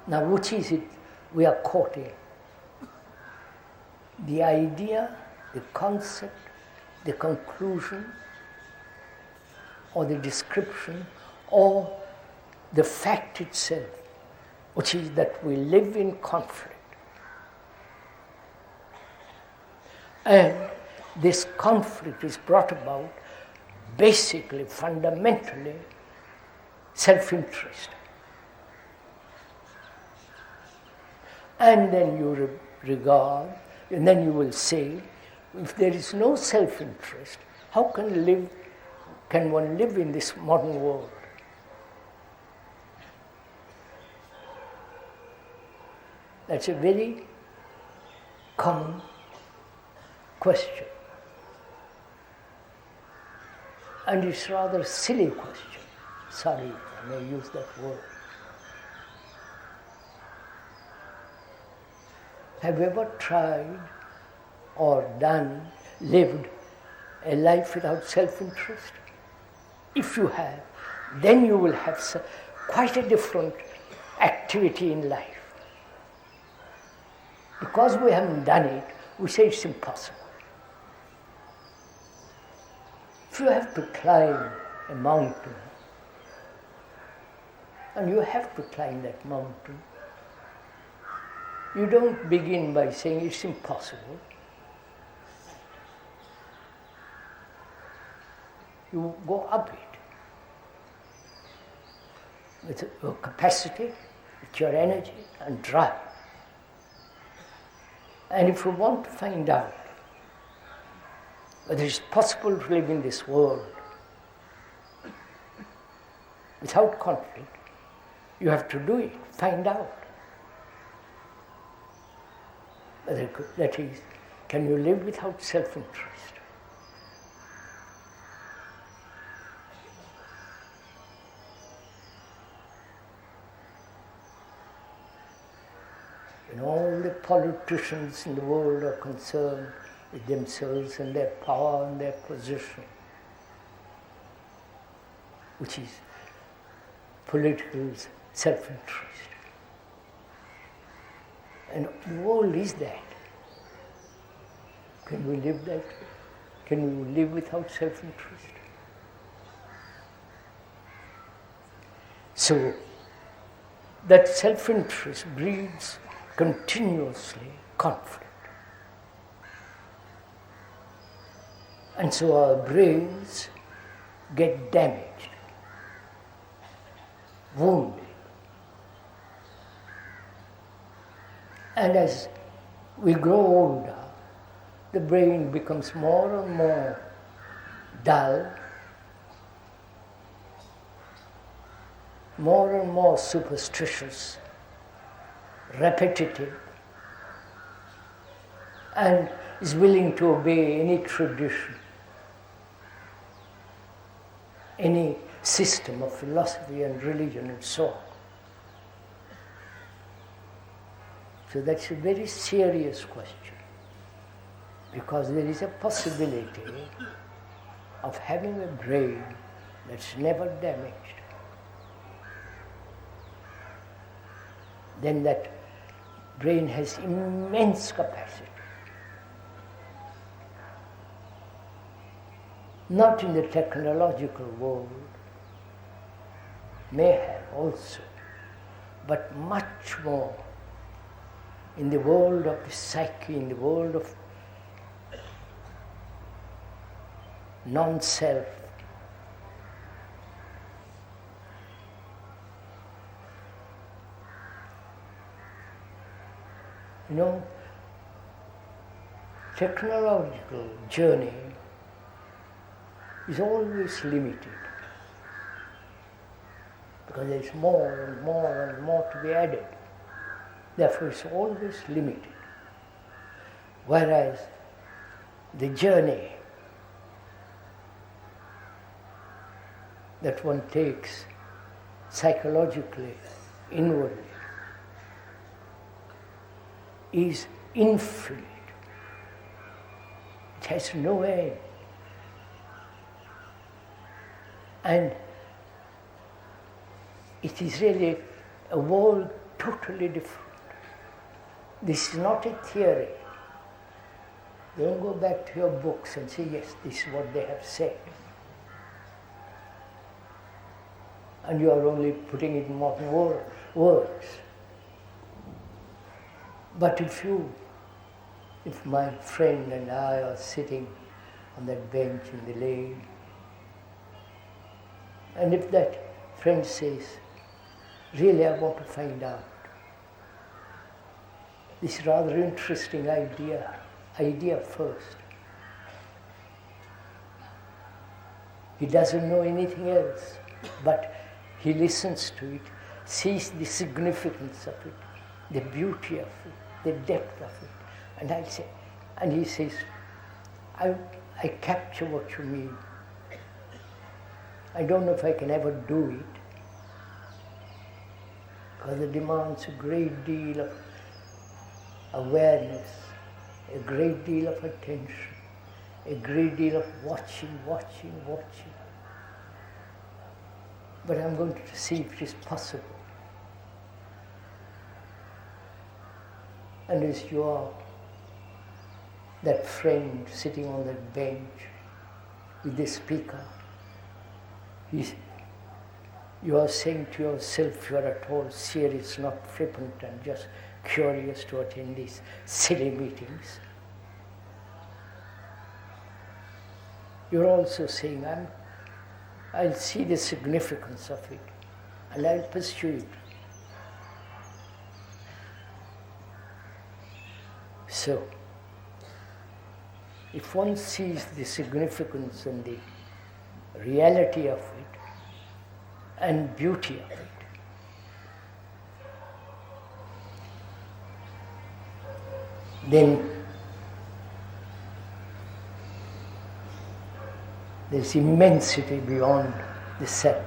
Now, which is it we are quoting? The idea, the concept, the conclusion, or the description, or the fact itself, which is that we live in conflict. And this conflict is brought about basically, fundamentally, self-interest. And then you regard, and then you will say, if there is no self-interest, how can one live in this modern world? That's a very common question. And it's rather a silly question. Sorry, I may use that word. Have you ever tried or lived a life without self-interest? If you have, then you will have quite a different activity in life. Because we haven't done it, we say it's impossible. If you have to climb a mountain, and you have to climb that mountain, you don't begin by saying it's impossible. You go up it with your capacity, with your energy and drive. And if you want to find out whether it's possible to live in this world without conflict, you have to do it, find out. That is, can you live without self-interest? And all the politicians in the world are concerned with themselves and their power and their position, which is political self-interest. And the world is that. Can we live that way? Can we live without self-interest? So, that self-interest breeds continuously conflict. And so our brains get damaged, wounded. And as we grow older, the brain becomes more and more dull, more and more superstitious, repetitive, and is willing to obey any tradition, any system of philosophy and religion and so on. So that's a very serious question, because there is a possibility of having a brain that's never damaged. Then that brain has immense capacity. Not in the technological world, may have also, but much more in the world of the psyche, in the world of non-self. You know, technological journey is always limited, because there's more and more and more to be added. Therefore, it's always limited. Whereas the journey that one takes psychologically, inwardly, is infinite. It has no end. And it is really a world totally different. This is not a theory. Don't go back to your books and say, yes, this is what they have said. And you are only putting it in modern words. But if my friend and I are sitting on that bench in the lane, and if that friend says, really I want to find out this rather interesting idea first. He doesn't know anything else, but he listens to it, sees the significance of it, the beauty of it, the depth of it. And he says, I capture what you mean. I don't know if I can ever do it, because it demands a great deal of awareness, a great deal of attention, a great deal of watching. But I'm going to see if it is possible. And as you are, that friend sitting on that bench with the speaker, you are saying to yourself, you are at all serious, not flippant and just curious to attend these silly meetings. You're also saying, I'll see the significance of it and I'll pursue it. So, if one sees the significance and the reality of it and beauty of it, then there's immensity beyond the self.